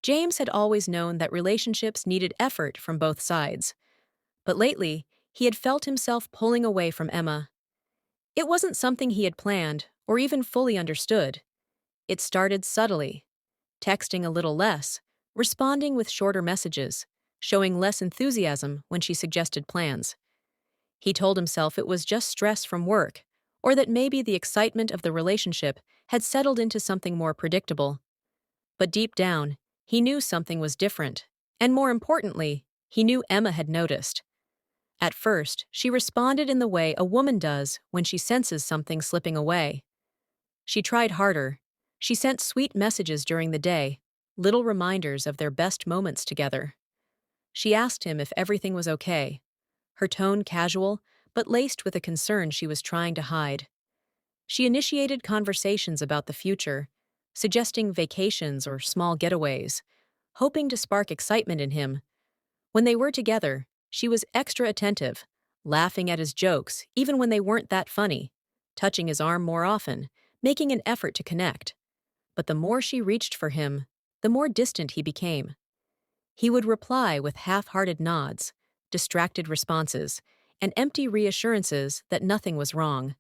James had always known that relationships needed effort from both sides, but lately, he had felt himself pulling away from Emma. It wasn't something he had planned or even fully understood. It started subtly, texting a little less, responding with shorter messages, showing less enthusiasm when she suggested plans. He told himself it was just stress from work, or that maybe the excitement of the relationship had settled into something more predictable. But deep down, he knew something was different, and more importantly, he knew Emma had noticed. At first, she responded in the way a woman does when she senses something slipping away. She tried harder. She sent sweet messages during the day, little reminders of their best moments together. She asked him if everything was okay, her tone casual, but laced with a concern she was trying to hide. She initiated conversations about the future, suggesting vacations or small getaways, hoping to spark excitement in him. When they were together, she was extra attentive, laughing at his jokes even when they weren't that funny, touching his arm more often, making an effort to connect. But the more she reached for him, the more distant he became. He would reply with half-hearted nods, distracted responses, and empty reassurances that nothing was wrong.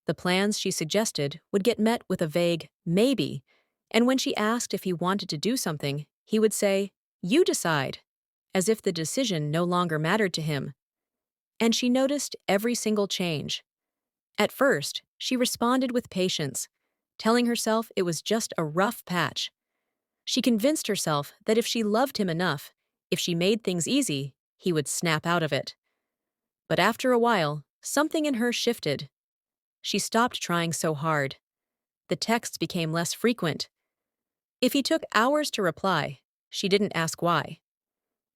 The plans she suggested would get met with a vague maybe, and when she asked if he wanted to do something, he would say, "You decide," as if the decision no longer mattered to him. And she noticed every single change. At first, she responded with patience, telling herself it was just a rough patch. She convinced herself that if she loved him enough, if she made things easy, he would snap out of it. But after a while, something in her shifted. She stopped trying so hard. The texts became less frequent. If he took hours to reply, she didn't ask why.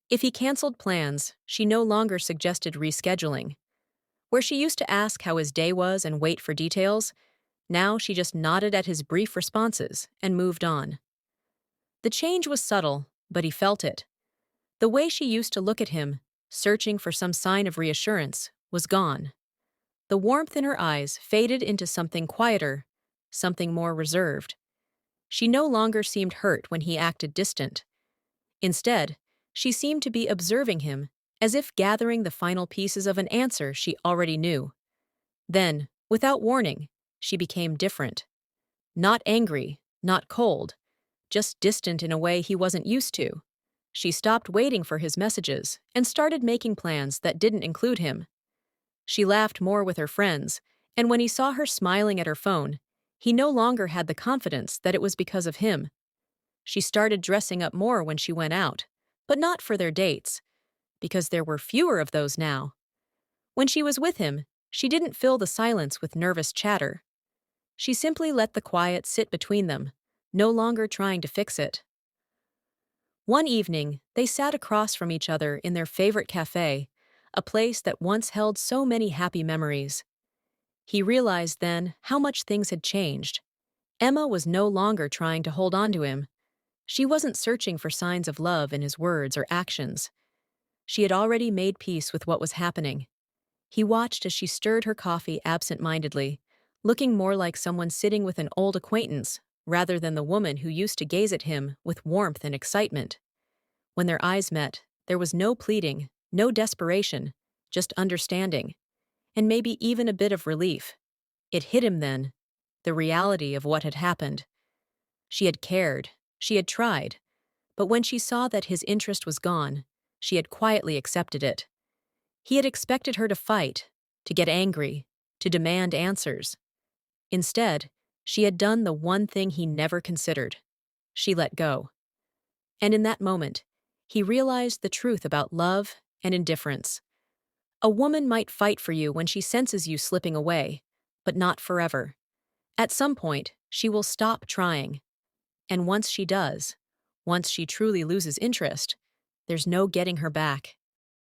If he canceled plans, she no longer suggested rescheduling. Where she used to ask how his day was and wait for details, now she just nodded at his brief responses and moved on. The change was subtle, but he felt it. The way she used to look at him, searching for some sign of reassurance, was gone. The warmth in her eyes faded into something quieter, something more reserved. She no longer seemed hurt when he acted distant. Instead, she seemed to be observing him, as if gathering the final pieces of an answer she already knew. Then, without warning, she became different. Not angry, not cold, just distant in a way he wasn't used to. She stopped waiting for his messages and started making plans that didn't include him. She laughed more with her friends, and when he saw her smiling at her phone, he no longer had the confidence that it was because of him. She started dressing up more when she went out, but not for their dates, because there were fewer of those now. When she was with him, she didn't fill the silence with nervous chatter. She simply let the quiet sit between them, no longer trying to fix it. One evening, they sat across from each other in their favorite cafe, a place that once held so many happy memories. He realized then how much things had changed. Emma was no longer trying to hold on to him. She wasn't searching for signs of love in his words or actions. She had already made peace with what was happening. He watched as she stirred her coffee absent-mindedly, looking more like someone sitting with an old acquaintance rather than the woman who used to gaze at him with warmth and excitement. When their eyes met, there was no pleading, no desperation, just understanding, and maybe even a bit of relief. It hit him then, the reality of what had happened. She had cared, she had tried, but when she saw that his interest was gone, she had quietly accepted it. He had expected her to fight, to get angry, to demand answers. Instead, she had done the one thing he never considered. She let go. And in that moment, he realized the truth about love and indifference. A woman might fight for you when she senses you slipping away, but not forever. At some point, she will stop trying. And once she does, once she truly loses interest, there's no getting her back.